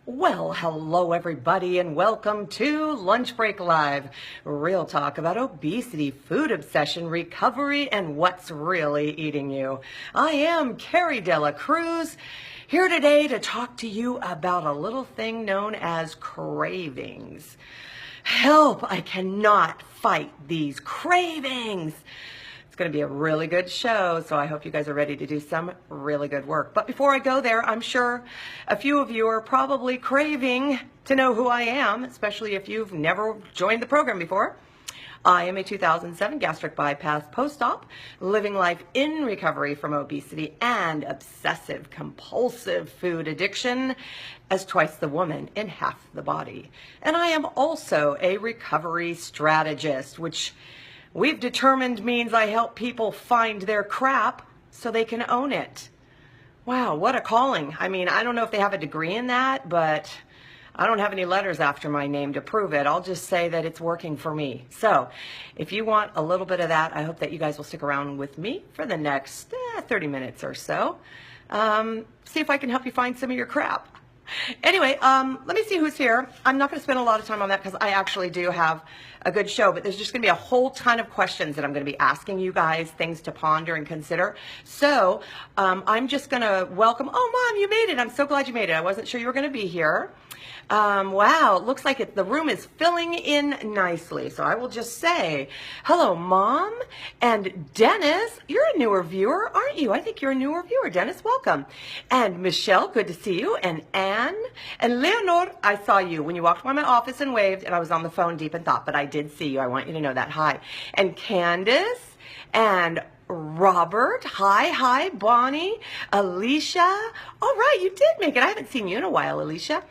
Well, hello everybody and welcome to Lunch Break Live. Real talk about obesity, food obsession, recovery, and what's really eating you. I am Cari here today to talk to you about a little thing known as cravings. Help, I cannot fight these cravings. It's going to be a really good show, so I hope you guys are ready to do some really good work. But before I go there, I'm sure a few of you are probably craving to know who I am, especially if you've never joined the program before. I am a 2007 gastric bypass post-op, living life in recovery from obesity and obsessive compulsive food addiction as twice the woman in half the body. And I am also a recovery strategist, which we've determined means I help people find their crap so they can own it. Wow, what a calling. I mean, I don't know if they have a degree in that, but I don't have any letters after my name to prove it. I'll just say that it's working for me. So if you want a little bit of that, I hope that you guys will stick around with me for the next 30 minutes or so. See if I can help you find some of your crap. Anyway, let me see who's here. I'm not going to spend a lot of time on that because I actually do have a good show, but there's just going to be a whole ton of questions that I'm going to be asking you guys, things to ponder and consider. So I'm just going to welcome, oh, Mom, you made it. I'm so glad you made it. I wasn't sure you were going to be here. Wow, it looks like the room is filling in nicely. So I will just say, hello, Mom. And Dennis, you're a newer viewer, aren't you? I think you're a newer viewer. Dennis, welcome. And Michelle, good to see you. And Anne and Leonor, I saw you when you walked by my office and waved, and I was on the phone deep in thought, but I did see you. I want you to know that. Hi. And Candace and Robert, hi, Bonnie, Alicia. All right, you did make it. I haven't seen you in a while, Alicia.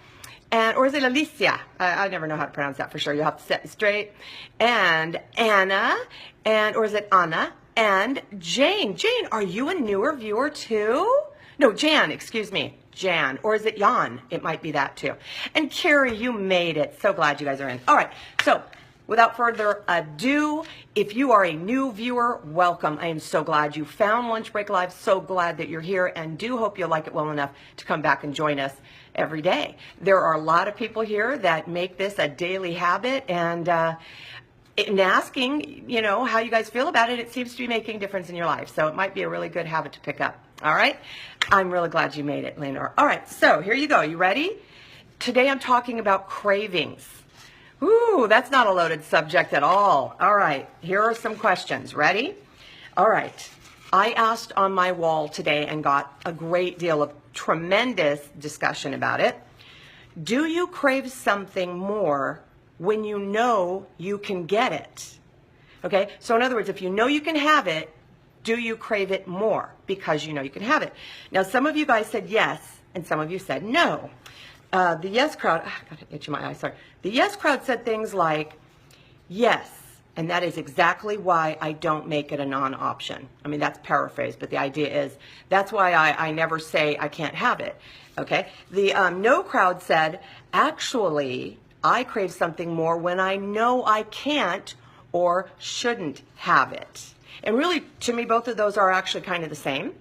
And, or is it Alicia? I never know how to pronounce that for sure. You'll have to set it straight. And Anna, or is it Anna? And Jane. Jane, are you a newer viewer too? No, Jan, excuse me. Jan, or is it Jan? It might be that too. And Cari, you made it. So glad you guys are in. All right, so without further ado, if you are a new viewer, welcome. I am so glad you found Lunch Break Live. So glad that you're here, and do hope you'll like it well enough to come back and join us every day. There are a lot of people here that make this a daily habit, and in asking, you know, how you guys feel about it, it seems to be making a difference in your life. So it might be a really good habit to pick up. All right? I'm really glad you made it, Leonor. All right, so here you go. You ready? Today I'm talking about cravings. Ooh, that's not a loaded subject at all. All right, here are some questions. Ready? All right. I asked on my wall today and got a great deal of tremendous discussion about it. Do you crave something more when you know you can get it? Okay, so in other words, if you know you can have it, do you crave it more because you know you can have it? Now, some of you guys said yes, and some of you said no. The yes crowd, got an itch in my eye, sorry. The yes crowd said things like, yes, and that is exactly why I don't make it a non-option. I mean, that's paraphrased, but the idea is that's why I never say I can't have it, okay? The no crowd said, actually, I crave something more when I know I can't or shouldn't have it. And really, to me, both of those are actually kind of the same.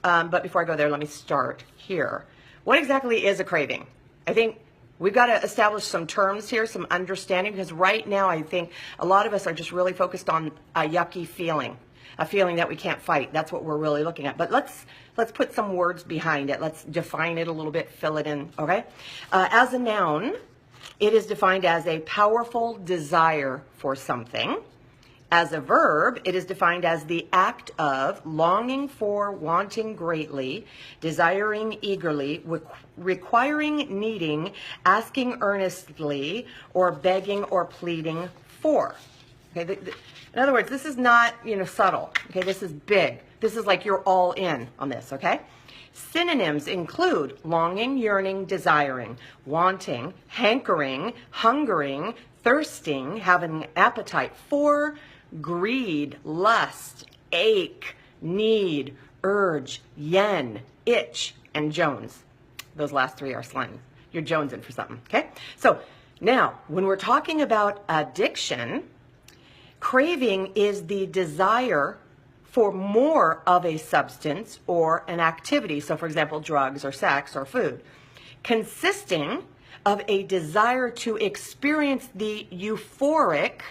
But before I go there, let me start here. What exactly is a craving? I think we've got to establish some terms here, some understanding, because right now I think a lot of us are just really focused on a yucky feeling, a feeling that we can't fight. That's what we're really looking at. But let's put some words behind it. Let's define it a little bit, fill it in, okay? As a noun, it is defined as a powerful desire for something. As a verb, it is defined as the act of longing for, wanting greatly, desiring eagerly, requiring, needing, asking earnestly, or begging or pleading for. Okay, in other words, this is not, subtle. Okay, this is big. This is like you're all in on this, okay? Synonyms include longing, yearning, desiring, wanting, hankering, hungering, thirsting, having an appetite for, greed, lust, ache, need, urge, yen, itch, and Jones. Those last three are slang. You're jonesing for something, okay? So now, when we're talking about addiction, craving is the desire for more of a substance or an activity. So for example, drugs or sex or food, consisting of a desire to experience the euphoric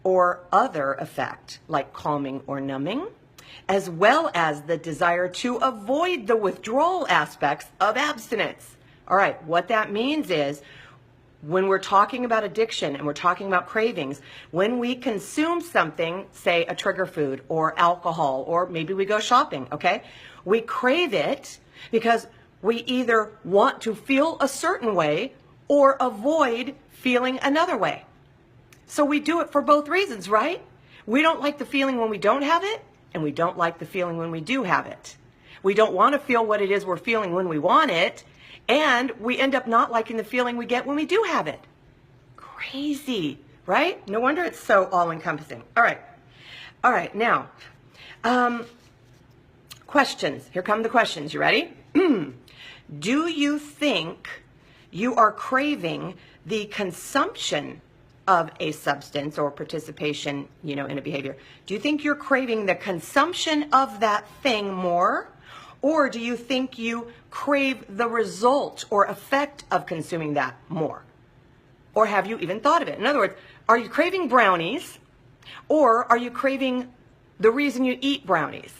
or other effect, like calming or numbing, as well as the desire to avoid the withdrawal aspects of abstinence. All right, what that means is when we're talking about addiction and we're talking about cravings, when we consume something, say a trigger food or alcohol, or maybe we go shopping, okay? We crave it because we either want to feel a certain way or avoid feeling another way. So we do it for both reasons, right? We don't like the feeling when we don't have it, and we don't like the feeling when we do have it. We don't want to feel what it is we're feeling when we want it, and we end up not liking the feeling we get when we do have it. Crazy, right? No wonder it's so all-encompassing. All right, now, questions. Here come the questions. You ready? Do you think you are craving the consumption of a substance or participation, in a behavior? Do you think you're craving the consumption of that thing more? Or do you think you crave the result or effect of consuming that more? Or have you even thought of it? In other words, are you craving brownies, or are you craving the reason you eat brownies,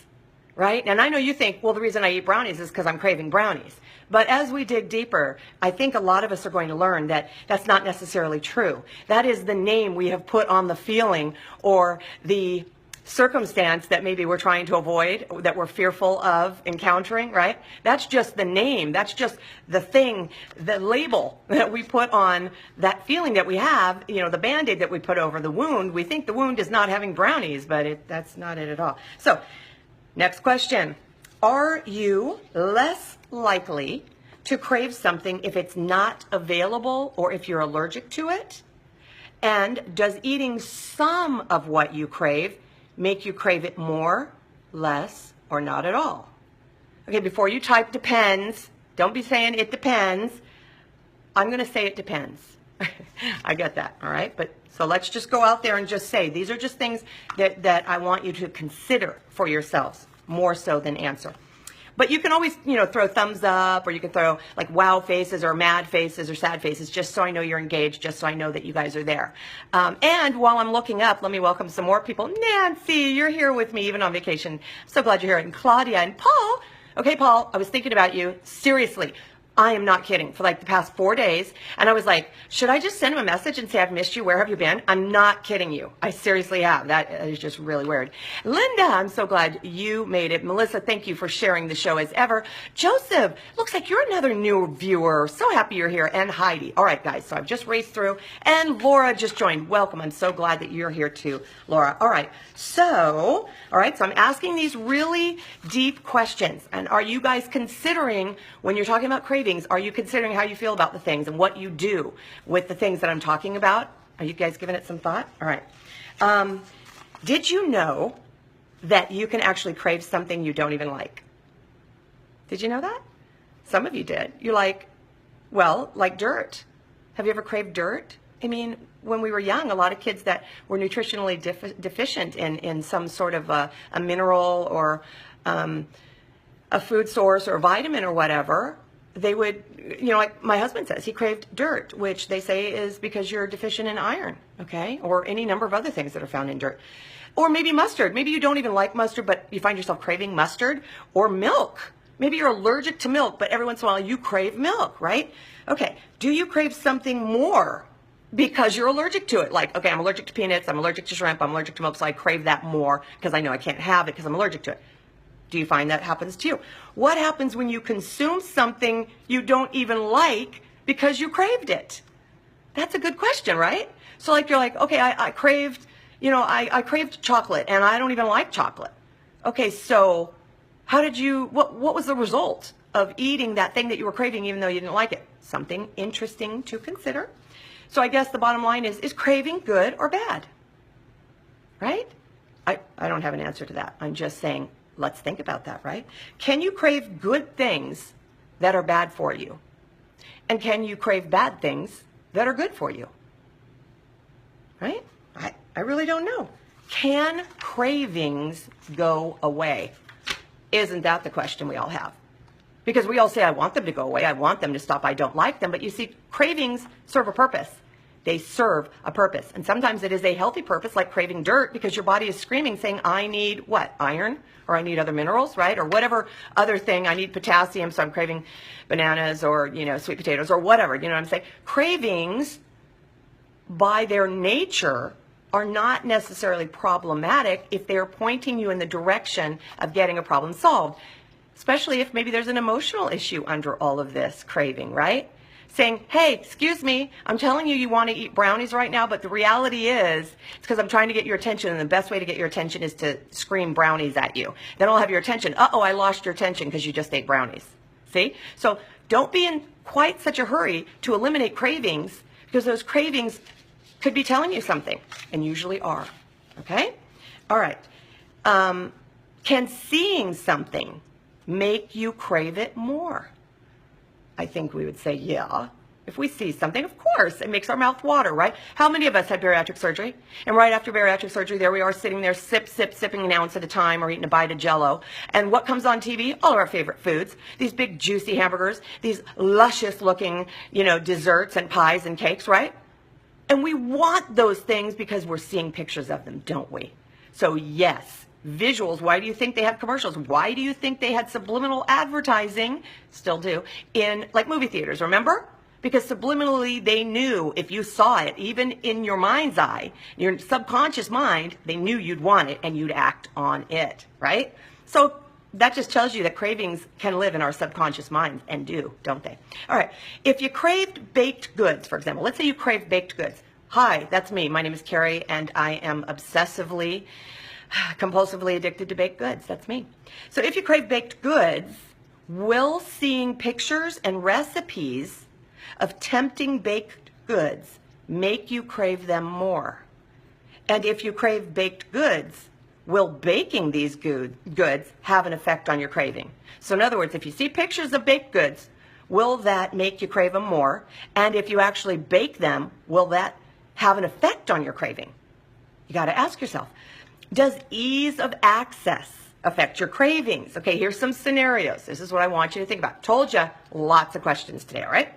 right? And I know you think, well, the reason I eat brownies is because I'm craving brownies. But as we dig deeper, I think a lot of us are going to learn that that's not necessarily true. That is the name we have put on the feeling or the circumstance that maybe we're trying to avoid, that we're fearful of encountering, right? That's just the name. That's just the thing, the label that we put on that feeling that we have, the Band-Aid that we put over the wound. We think the wound is not having brownies, but that's not it at all. So, next question. Are you less likely to crave something if it's not available or if you're allergic to it? And does eating some of what you crave make you crave it more, less, or not at all? Okay, before you type depends, don't be saying it depends. I'm going to say it depends. I get that, all right? But so let's just go out there and just say, these are just things that I want you to consider for yourselves, more so than answer. But you can always, throw thumbs up, or you can throw like wow faces or mad faces or sad faces, just so I know you're engaged, just so I know that you guys are there. And while I'm looking up, let me welcome some more people. Nancy, you're here with me even on vacation. I'm so glad you're here. And Claudia and Paul. Okay, Paul, I was thinking about you. Seriously. I am not kidding, for like the past 4 days. And I was like, should I just send him a message and say, I've missed you, where have you been? I'm not kidding you. I seriously have. That is just really weird. Linda, I'm so glad you made it. Melissa, thank you for sharing the show as ever. Joseph, looks like you're another new viewer. So happy you're here. And Heidi. All right, guys, so I've just raced through. And Laura just joined. Welcome. I'm so glad that you're here too, Laura. All right, so I'm asking these really deep questions. And are you guys considering, when you're talking about craving, are you considering how you feel about the things and what you do with the things that I'm talking about? Are you guys giving it some thought? All right. Did you know that you can actually crave something you don't even like? Did you know that? Some of you did. You're like, well, like dirt. Have you ever craved dirt? I mean, when we were young, a lot of kids that were nutritionally deficient in some sort of a mineral or a food source or vitamin or whatever, they would, like my husband says, he craved dirt, which they say is because you're deficient in iron, okay? Or any number of other things that are found in dirt. Or maybe mustard. Maybe you don't even like mustard, but you find yourself craving mustard. Or milk. Maybe you're allergic to milk, but every once in a while you crave milk, right? Okay, do you crave something more because you're allergic to it? Like, okay, I'm allergic to peanuts, I'm allergic to shrimp, I'm allergic to milk, so I crave that more because I know I can't have it because I'm allergic to it. Do you find that happens to you? What happens when you consume something you don't even like because you craved it? That's a good question, right? So like you're like, okay, I craved, I craved chocolate and I don't even like chocolate. Okay, so how did you, what was the result of eating that thing that you were craving even though you didn't like it? Something interesting to consider. So I guess the bottom line is craving good or bad? Right? I don't have an answer to that. I'm just saying, let's think about that, right? Can you crave good things that are bad for you? And can you crave bad things that are good for you? Right? I really don't know. Can cravings go away? Isn't that the question we all have? Because we all say, I want them to go away. I want them to stop. I don't like them. But you see, cravings serve a purpose. They serve a purpose. And sometimes it is a healthy purpose, like craving dirt, because your body is screaming, saying, I need what? Iron, or I need other minerals, right? Or whatever other thing. I need potassium, so I'm craving bananas or, sweet potatoes or whatever. You know what I'm saying? Cravings, by their nature, are not necessarily problematic if they're pointing you in the direction of getting a problem solved. Especially if maybe there's an emotional issue under all of this craving, right? Saying, hey, excuse me, I'm telling you want to eat brownies right now, but the reality is it's because I'm trying to get your attention, and the best way to get your attention is to scream brownies at you. Then I'll have your attention. Uh-oh, I lost your attention because you just ate brownies. See? So don't be in quite such a hurry to eliminate cravings, because those cravings could be telling you something, and usually are. Okay? All right. Can seeing something make you crave it more? I think we would say, yeah. If we see something, of course, it makes our mouth water, right? How many of us had bariatric surgery? And right after bariatric surgery, there we are sitting there, sipping an ounce at a time, or eating a bite of Jell-O. And what comes on TV? All of our favorite foods. These big juicy hamburgers, these luscious looking, desserts and pies and cakes, right? And we want those things because we're seeing pictures of them, don't we? So yes. Visuals, why do you think they have commercials? Why do you think they had subliminal advertising, still do, in like movie theaters, remember? Because subliminally they knew if you saw it, even in your mind's eye, your subconscious mind, they knew you'd want it and you'd act on it, right? So that just tells you that cravings can live in our subconscious minds, and do, don't they? All right, if you craved baked goods, for example, let's say you crave baked goods. Hi, that's me. My name is Cari, and I am compulsively addicted to baked goods. That's me. So if you crave baked goods, will seeing pictures and recipes of tempting baked goods make you crave them more? And if you crave baked goods, will baking these goods have an effect on your craving? So in other words, if you see pictures of baked goods, will that make you crave them more? And if you actually bake them, will that have an effect on your craving? You got to ask yourself. Does ease of access affect your cravings? Okay, here's some scenarios. This is what I want you to think about. Told you, lots of questions today, all right?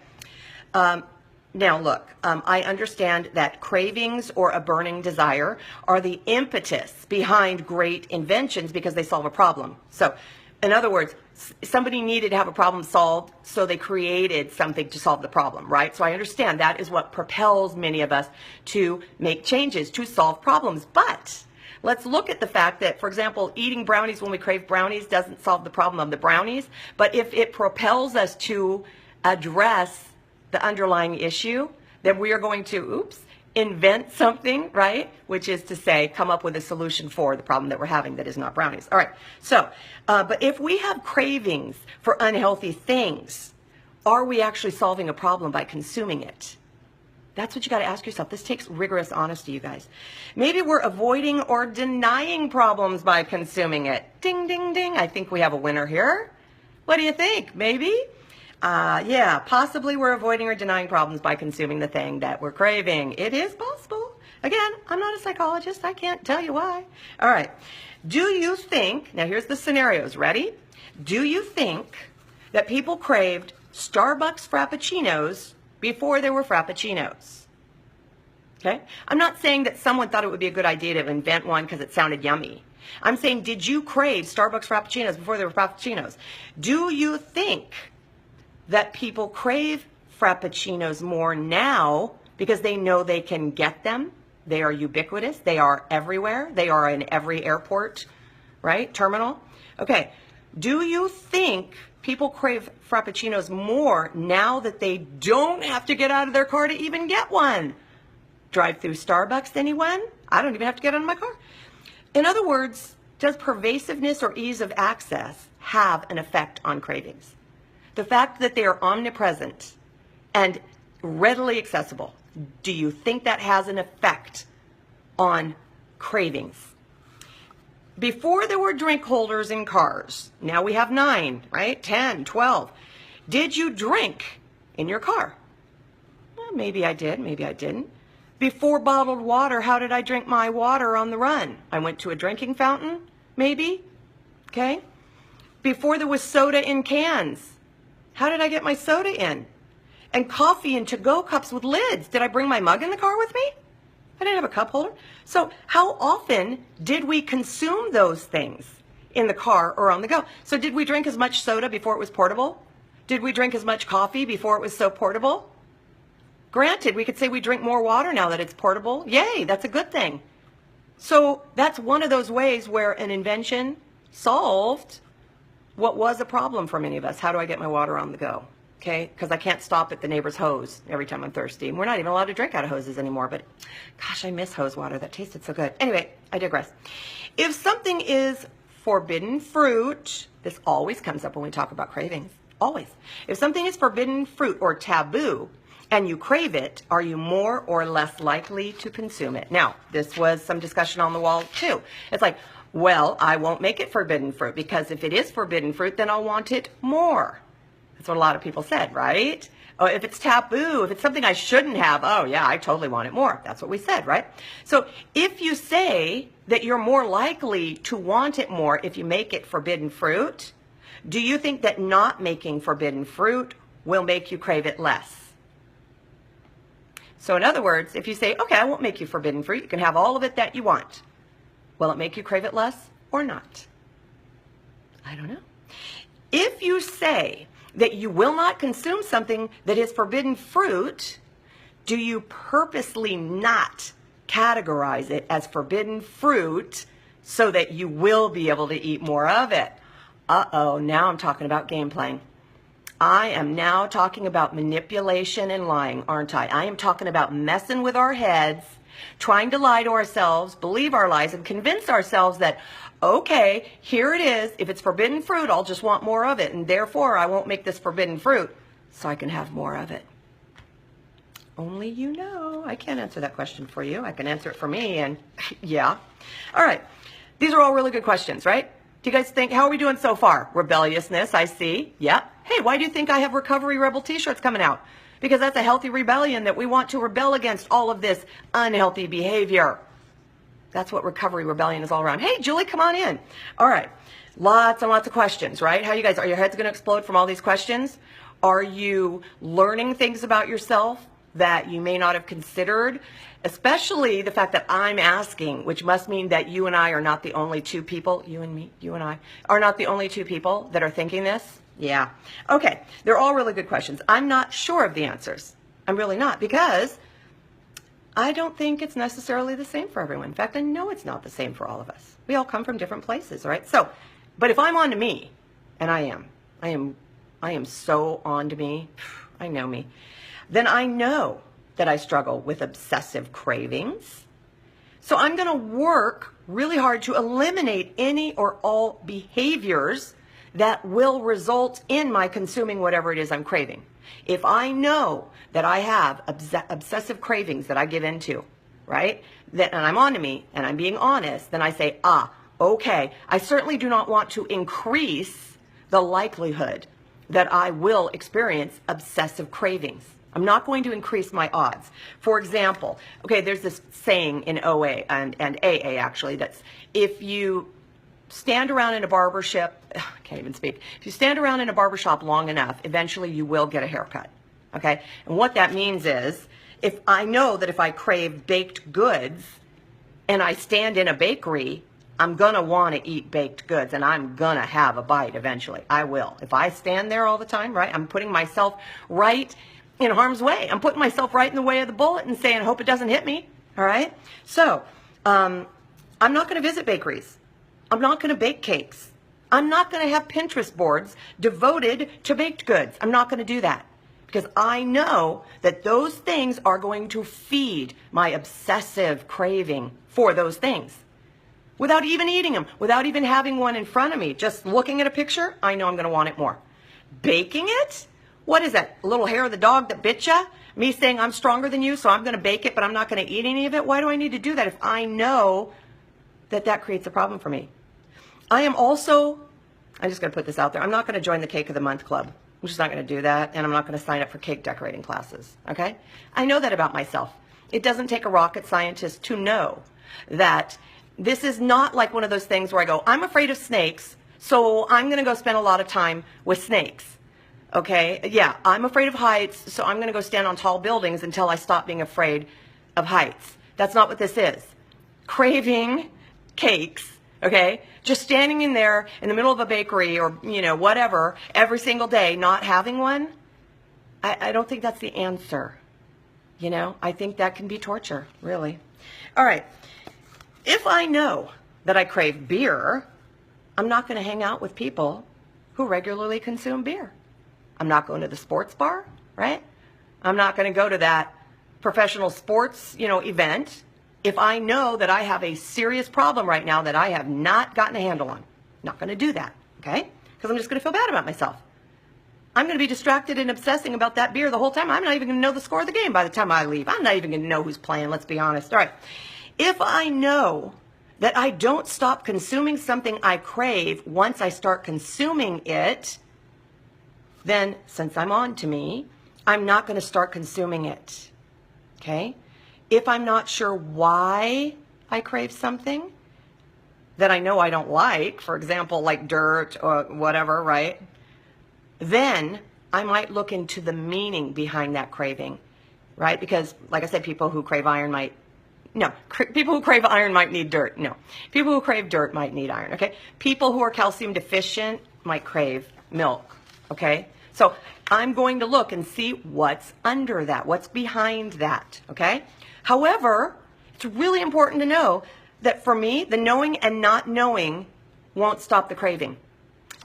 Now, look, I understand that cravings or a burning desire are the impetus behind great inventions because they solve a problem. So, in other words, somebody needed to have a problem solved, so they created something to solve the problem, right? So I understand that is what propels many of us to make changes, to solve problems. But let's look at the fact that, for example, eating brownies when we crave brownies doesn't solve the problem of the brownies, but if it propels us to address the underlying issue, then we are going to, invent something, right? Which is to say, come up with a solution for the problem that we're having that is not brownies. All right, so, but if we have cravings for unhealthy things, are we actually solving a problem by consuming it? That's what you got to ask yourself. This takes rigorous honesty, you guys. Maybe we're avoiding or denying problems by consuming it. Ding, ding, ding. I think we have a winner here. What do you think? Maybe? Yeah, possibly we're avoiding or denying problems by consuming the thing that we're craving. It is possible. Again, I'm not a psychologist. I can't tell you why. All right. Do you think, now here's the scenarios. Ready? Do you think that people craved Starbucks Frappuccinos before there were Frappuccinos? Okay? I'm not saying that someone thought it would be a good idea to invent one because it sounded yummy. I'm saying, did you crave Starbucks Frappuccinos before there were Frappuccinos? Do you think that people crave Frappuccinos more now because they know they can get them? They are ubiquitous. They are everywhere. They are in every airport, right? Terminal. Okay. Do you think people crave Frappuccinos more now that they don't have to get out of their car to even get one? Drive through Starbucks, anyone? I don't even have to get out of my car. In other words, does pervasiveness or ease of access have an effect on cravings? The fact that they are omnipresent and readily accessible, do you think that has an effect on cravings? Before there were drink holders in cars, now we have 9, right? 10, 12. Did you drink in your car? Well, maybe I did, maybe I didn't. Before bottled water, how did I drink my water on the run? I went to a drinking fountain, maybe, okay? Before there was soda in cans, How did I get my soda in? And coffee in to-go cups with lids. Did I bring my mug in the car with me? I didn't have a cup holder. So how often did we consume those things in the car or on the go? So did we drink as much soda before it was portable? Did we drink as much coffee before it was so portable? Granted, we could say we drink more water now that it's portable. Yay, that's a good thing. So that's one of those ways where an invention solved what was a problem for many of us. How do I get my water on the go? Okay, because I can't stop at the neighbor's hose every time I'm thirsty. And we're not even allowed to drink out of hoses anymore, but gosh, I miss hose water. That tasted so good. Anyway, I digress. If something is forbidden fruit, this always comes up when we talk about cravings, always. If something is forbidden fruit or taboo and you crave it, are you more or less likely to consume it? Now, this was some discussion on the wall too. It's like, well, I won't make it forbidden fruit because if it is forbidden fruit, then I'll want it more. That's what a lot of people said, right? Oh, if it's taboo, if it's something I shouldn't have, oh yeah, I totally want it more. That's what we said, right? So if you say that you're more likely to want it more if you make it forbidden fruit, do you think that not making forbidden fruit will make you crave it less? So in other words, if you say, okay, I won't make you forbidden fruit, you can have all of it that you want. Will it make you crave it less or not? I don't know. If you say that you will not consume something that is forbidden fruit, do you purposely not categorize it as forbidden fruit so that you will be able to eat more of it? Uh-oh, now I'm talking about game playing. I am now talking about manipulation and lying, aren't I? I am talking about messing with our heads, trying to lie to ourselves, believe our lies, and convince ourselves that, okay, here it is. If it's forbidden fruit, I'll just want more of it, and therefore I won't make this forbidden fruit so I can have more of it. Only you know. I can't answer that question for you. I can answer it for me, and yeah. All right. These are all really good questions, right? Do you guys think, how are we doing so far? Rebelliousness, I see. Yeah. Hey, why do you think I have Recovery Rebel t-shirts coming out? Because that's a healthy rebellion, that we want to rebel against all of this unhealthy behavior. That's what Recovery Rebellion is all around. Hey, Julie, come on in. All right. Lots and lots of questions, right? How you guys, are your heads going to explode from all these questions? Are you learning things about yourself that you may not have considered? Especially the fact that I'm asking, which must mean that you and I are not the only two people, you and me, you and I, are not the only two people that are thinking this. Yeah. Okay. They're all really good questions. I'm not sure of the answers. I'm really not, because I don't think it's necessarily the same for everyone. In fact, I know it's not the same for all of us. We all come from different places, right? So, but if I'm on to me, and I am so on to me, I know me, then I know that I struggle with obsessive cravings. So I'm going to work really hard to eliminate any or all behaviors that will result in my consuming whatever it is I'm craving. If I know that I have obsessive cravings that I give into, right, and I'm on to me and I'm being honest, then I say, okay, I certainly do not want to increase the likelihood that I will experience obsessive cravings. I'm not going to increase my odds. For example, okay, there's this saying in OA and AA actually, that's if you stand around in a barber shop, I can't even speak. If you stand around in a barber shop long enough, eventually you will get a haircut. Okay? And what that means is, if I know that if I crave baked goods and I stand in a bakery, I'm going to want to eat baked goods and I'm going to have a bite eventually. I will. If I stand there all the time, right, I'm putting myself right in harm's way. I'm putting myself right in the way of the bullet and saying, hope it doesn't hit me. All right? So, I'm not going to visit bakeries. I'm not going to bake cakes. I'm not going to have Pinterest boards devoted to baked goods. I'm not going to do that because I know that those things are going to feed my obsessive craving for those things. Without even eating them, without even having one in front of me, just looking at a picture, I know I'm going to want it more. Baking it? What is that? A little hair of the dog that bit ya? Me saying I'm stronger than you, so I'm going to bake it, but I'm not going to eat any of it? Why do I need to do that if I know that that creates a problem for me? I'm just going to put this out there. I'm not going to join the Cake of the Month Club. I'm just not going to do that, and I'm not going to sign up for cake decorating classes, okay? I know that about myself. It doesn't take a rocket scientist to know that this is not like one of those things where I go, I'm afraid of snakes, so I'm going to go spend a lot of time with snakes. Okay, yeah, I'm afraid of heights, so I'm going to go stand on tall buildings until I stop being afraid of heights. That's not what this is. Craving cakes, okay, just standing in there in the middle of a bakery or, whatever, every single day, not having one, I don't think that's the answer. I think that can be torture, really. All right, if I know that I crave beer, I'm not going to hang out with people who regularly consume beer. I'm not going to the sports bar, right? I'm not going to go to that professional sports, event if I know that I have a serious problem right now that I have not gotten a handle on. Not going to do that, okay? Because I'm just going to feel bad about myself. I'm going to be distracted and obsessing about that beer the whole time. I'm not even going to know the score of the game by the time I leave. I'm not even going to know who's playing, let's be honest. All right. If I know that I don't stop consuming something I crave once I start consuming it, then since I'm on to me, I'm not going to start consuming it, okay? If I'm not sure why I crave something that I know I don't like, for example, like dirt or whatever, right? Then I might look into the meaning behind that craving, right? Because, like I said, people who crave iron might need dirt. No. People who crave dirt might need iron, okay? People who are calcium deficient might crave milk, okay? So I'm going to look and see what's under that, what's behind that, okay? However, it's really important to know that for me, the knowing and not knowing won't stop the craving.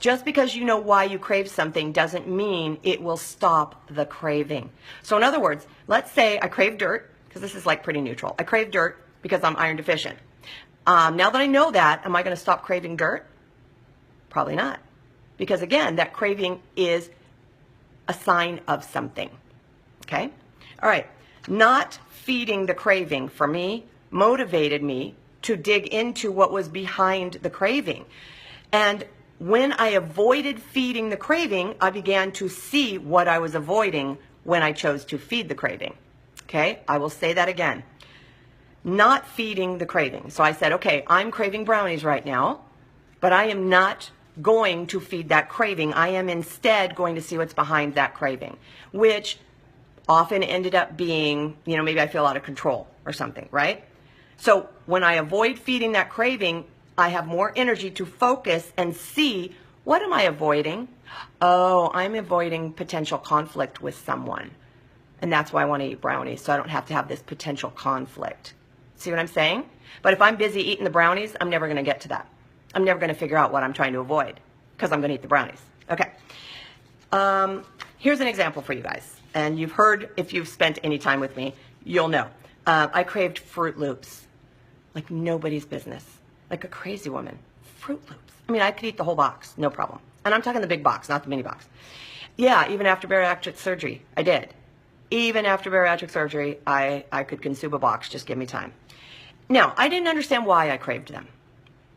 Just because you know why you crave something doesn't mean it will stop the craving. So in other words, let's say I crave dirt, because this is like pretty neutral. I crave dirt because I'm iron deficient. Now that I know that, am I going to stop craving dirt? Probably not. Because again, that craving is a sign of something, okay? All right, not feeding the craving for me motivated me to dig into what was behind the craving. And when I avoided feeding the craving, I began to see what I was avoiding when I chose to feed the craving, okay? I will say that again. Not feeding the craving. So I said, okay, I'm craving brownies right now, but I am not going to feed that craving. I am instead going to see what's behind that craving, which often ended up being, maybe I feel out of control or something, right? So when I avoid feeding that craving, I have more energy to focus and see, what am I avoiding? Oh, I'm avoiding potential conflict with someone. And that's why I want to eat brownies, so I don't have to have this potential conflict. See what I'm saying? But if I'm busy eating the brownies, I'm never going to get to that. I'm never going to figure out what I'm trying to avoid because I'm going to eat the brownies. Okay. Here's an example for you guys. And you've heard, if you've spent any time with me, you'll know. I craved Fruit Loops like nobody's business. Like a crazy woman. Fruit Loops. I mean, I could eat the whole box, no problem. And I'm talking the big box, not the mini box. Yeah, even after bariatric surgery, I did. Even after bariatric surgery, I could consume a box. Just give me time. Now, I didn't understand why I craved them.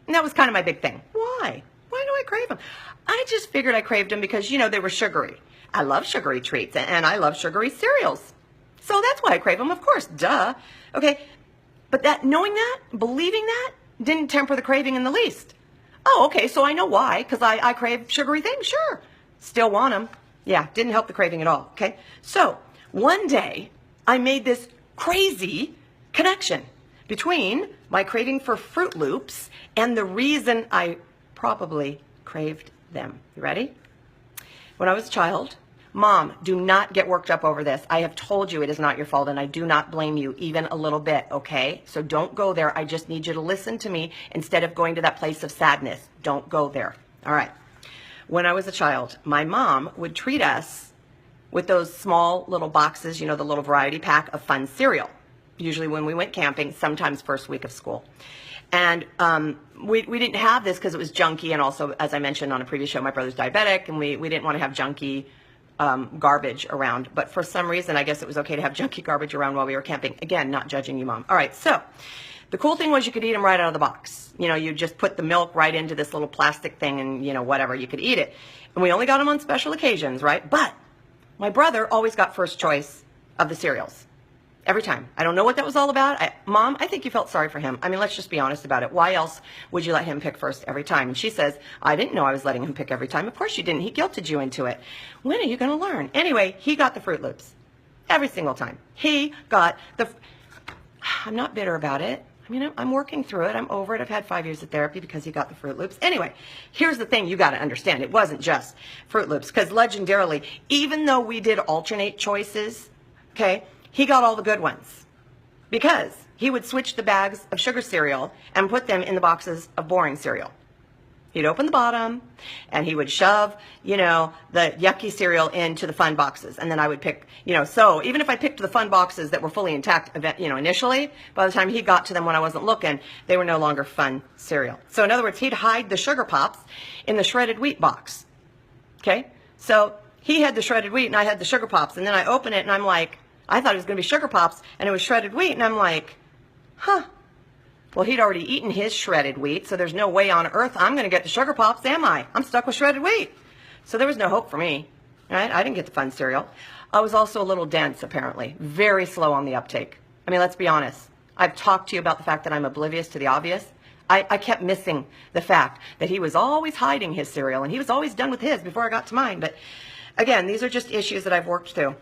And that was kind of my big thing. Why? Why do I crave them? I just figured I craved them because, they were sugary. I love sugary treats, and I love sugary cereals. So that's why I crave them, of course. Duh. Okay. But knowing that, believing that, didn't temper the craving in the least. Oh, okay, so I know why, because I crave sugary things, sure. Still want them. Yeah, didn't help the craving at all, okay? So one day, I made this crazy connection between my craving for Fruit Loops and the reason I probably craved them. You ready? When I was a child, Mom, do not get worked up over this. I have told you it is not your fault, and I do not blame you even a little bit, okay? So don't go there. I just need you to listen to me instead of going to that place of sadness. Don't go there. All right. When I was a child, my mom would treat us with those small little boxes, the little variety pack of Fun cereal, usually when we went camping, sometimes first week of school. And we didn't have this because it was junky, and also, as I mentioned on a previous show, my brother's diabetic, and we didn't want to have junky garbage around. But for some reason, I guess it was okay to have junky garbage around while we were camping. Again, not judging you, Mom. All right, so the cool thing was you could eat them right out of the box. You just put the milk right into this little plastic thing and, whatever, you could eat it. And we only got them on special occasions, right? But my brother always got first choice of the cereals. Every time. I don't know what that was all about. Mom, I think you felt sorry for him. I mean, let's just be honest about it. Why else would you let him pick first every time? And she says, I didn't know I was letting him pick every time. Of course you didn't. He guilted you into it. When are you going to learn? Anyway, he got the Fruit Loops. Every single time. He got the... I'm not bitter about it. I mean, I'm working through it. I'm over it. I've had 5 years of therapy because he got the Fruit Loops. Anyway, here's the thing you got to understand. It wasn't just Fruit Loops, because legendarily, even though we did alternate choices, okay, he got all the good ones, because he would switch the bags of sugar cereal and put them in the boxes of boring cereal. He'd open the bottom and he would shove, the yucky cereal into the fun boxes. And then I would pick, so even if I picked the fun boxes that were fully intact, initially, by the time he got to them when I wasn't looking, they were no longer fun cereal. So in other words, he'd hide the Sugar Pops in the shredded wheat box. Okay. So he had the shredded wheat and I had the Sugar Pops. And then I open it and I'm like, I thought it was going to be Sugar Pops and it was shredded wheat. And I'm like, huh. Well, he'd already eaten his shredded wheat, so there's no way on earth I'm going to get the Sugar Pops, am I? I'm stuck with shredded wheat. So there was no hope for me, right? I didn't get the fun cereal. I was also a little dense, apparently. Very slow on the uptake. I mean, let's be honest. I've talked to you about the fact that I'm oblivious to the obvious. I kept missing the fact that he was always hiding his cereal, and he was always done with his before I got to mine. But again, these are just issues that I've worked through.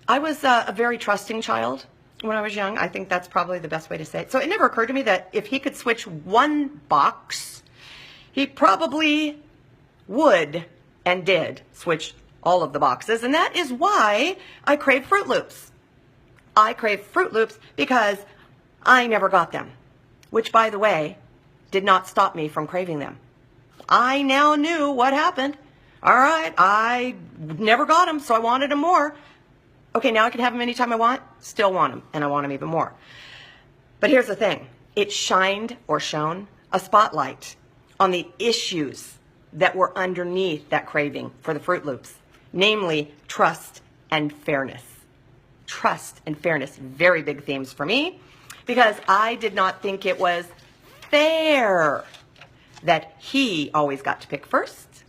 I was a very trusting child. When I was young. I think that's probably the best way to say it. So it never occurred to me that if he could switch one box, he probably would and did switch all of the boxes. And that is why I crave Fruit Loops. I crave Fruit Loops because I never got them, which, by the way, did not stop me from craving them. I now knew what happened. All right, I never got them, so I wanted them more. Okay, now I can have them anytime I want. Still want them, and I want them even more. But here's the thing. It shone a spotlight on the issues that were underneath that craving for the Fruit Loops, namely trust and fairness. Trust and fairness, very big themes for me, because I did not think it was fair that he always got to pick first,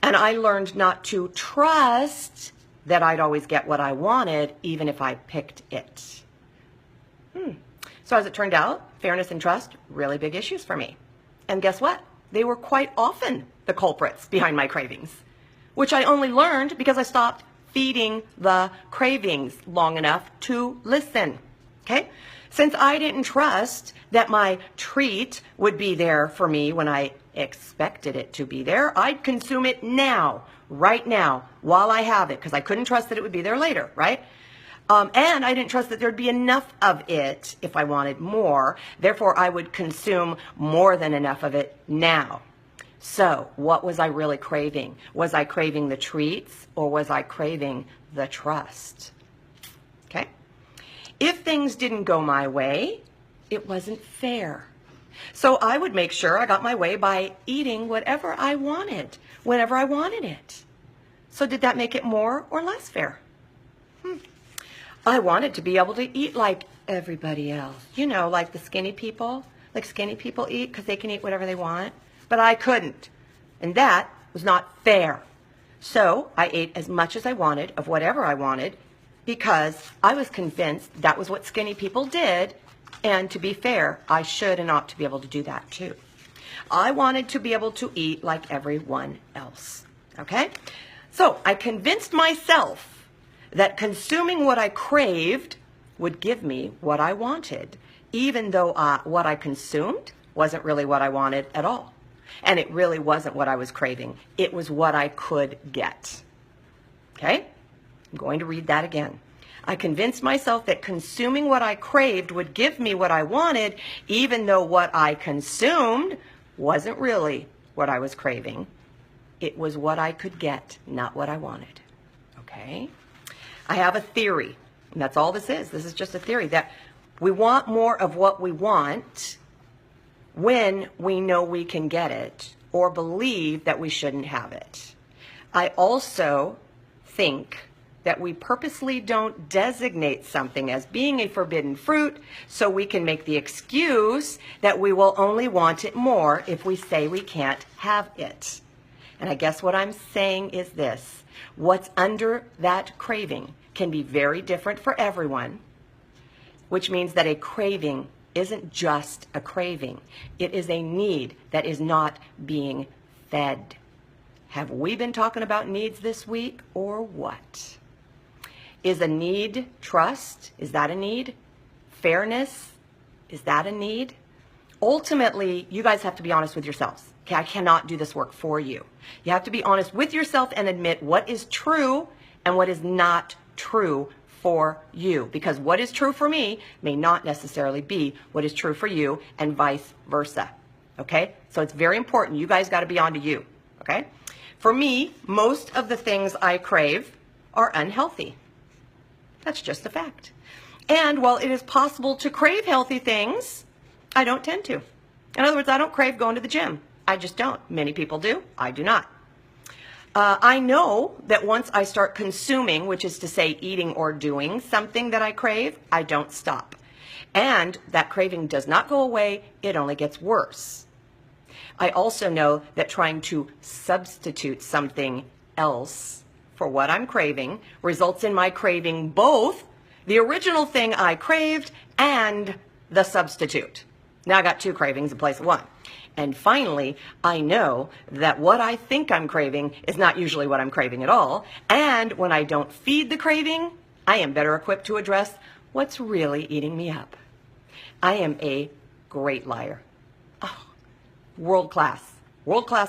and I learned not to trust that I'd always get what I wanted, even if I picked it. So as it turned out, fairness and trust, really big issues for me. And guess what? They were quite often the culprits behind my cravings, which I only learned because I stopped feeding the cravings long enough to listen. Okay? Since I didn't trust that my treat would be there for me when I expected it to be there, I'd consume it now, right now, while I have it, because I couldn't trust that it would be there later, right? And I didn't trust that there'd be enough of it if I wanted more. Therefore, I would consume more than enough of it now. So what was I really craving? Was I craving the treats, or was I craving the trust? Okay? If things didn't go my way, it wasn't fair. So I would make sure I got my way by eating whatever I wanted, whenever I wanted it. So did that make it more or less fair? I wanted to be able to eat like everybody else. Like the skinny people. Like skinny people eat because they can eat whatever they want. But I couldn't. And that was not fair. So I ate as much as I wanted of whatever I wanted because I was convinced that was what skinny people did. And to be fair, I should and ought to be able to do that too. I wanted to be able to eat like everyone else. Okay? So I convinced myself that consuming what I craved would give me what I wanted, even though what I consumed wasn't really what I wanted at all. And it really wasn't what I was craving. It was what I could get. Okay? I'm going to read that again. I convinced myself that consuming what I craved would give me what I wanted, even though what I consumed wasn't really what I was craving. It was what I could get, not what I wanted. Okay? I have a theory, and that's all this is. This is just a theory that we want more of what we want when we know we can get it or believe that we shouldn't have it. I also think that we purposely don't designate something as being a forbidden fruit so we can make the excuse that we will only want it more if we say we can't have it. And I guess what I'm saying is this. What's under that craving can be very different for everyone. which means that a craving isn't just a craving. It is a need that is not being fed. Have we been talking about needs this week or what? Is a need trust? Is that a need? Fairness? Is that a need? Ultimately, you guys have to be honest with yourselves. Okay, I cannot do this work for you. You have to be honest with yourself and admit what is true and what is not true for you. Because what is true for me may not necessarily be what is true for you, and vice versa. Okay? So it's very important. You guys got to be on to you. Okay? For me, most of the things I crave are unhealthy. That's just a fact. And while it is possible to crave healthy things, I don't tend to. In other words, I don't crave going to the gym. I just don't. Many people do. I do not. I know that once I start consuming, which is to say eating or doing something that I crave, I don't stop. And that craving does not go away. It only gets worse. I also know that trying to substitute something else for what I'm craving results in my craving both the original thing I craved and the substitute. Now I got two cravings in place of one. And finally, I know that what I think I'm craving is not usually what I'm craving at all. And when I don't feed the craving, I am better equipped to address what's really eating me up. I am a great liar. Oh, world-class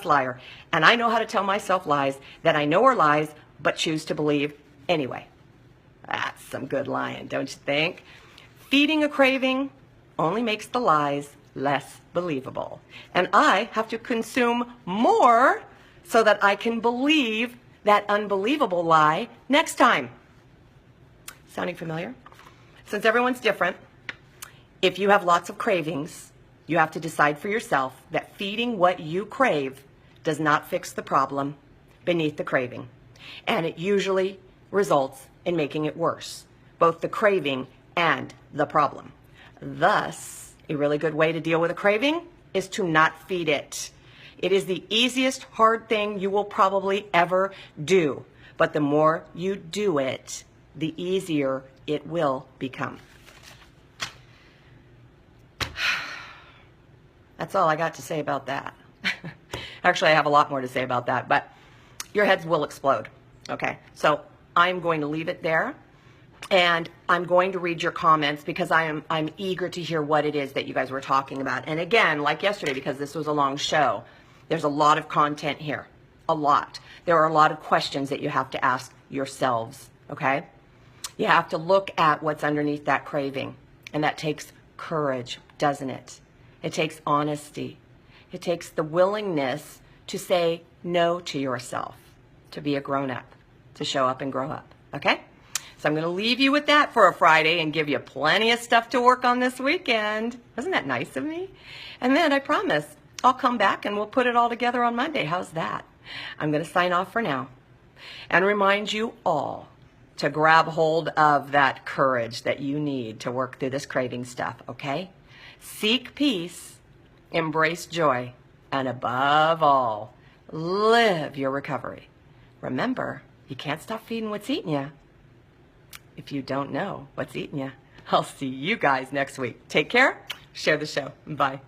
liar. And I know how to tell myself lies that I know are lies, but choose to believe anyway. That's some good lying, don't you think? Feeding a craving only makes the lies less believable. And I have to consume more so that I can believe that unbelievable lie next time. Sounding familiar? Since everyone's different, if you have lots of cravings, you have to decide for yourself that feeding what you crave does not fix the problem beneath the craving. And it usually results in making it worse, both the craving and the problem. Thus, a really good way to deal with a craving is to not feed it. It is the easiest hard thing you will probably ever do. But the more you do it, the easier it will become. That's all I got to say about that. Actually, I have a lot more to say about that, but your heads will explode. Okay, so I'm going to leave it there. And I'm going to read your comments because I'm eager to hear what it is that you guys were talking about. And again, like yesterday, because this was a long show, there's a lot of content here. A lot. There are a lot of questions that you have to ask yourselves, okay? You have to look at what's underneath that craving. And that takes courage, doesn't it? It takes honesty. It takes the willingness to say no to yourself, to be a grown-up, to show up and grow up, okay? So I'm going to leave you with that for a Friday and give you plenty of stuff to work on this weekend. Isn't that nice of me? And then I promise I'll come back and we'll put it all together on Monday. How's that? I'm going to sign off for now and remind you all to grab hold of that courage that you need to work through this craving stuff, okay? Seek peace, embrace joy, and above all, live your recovery. Remember, you can't stop feeding what's eating you if you don't know what's eating you. I'll see you guys next week. Take care. Share the show. Bye.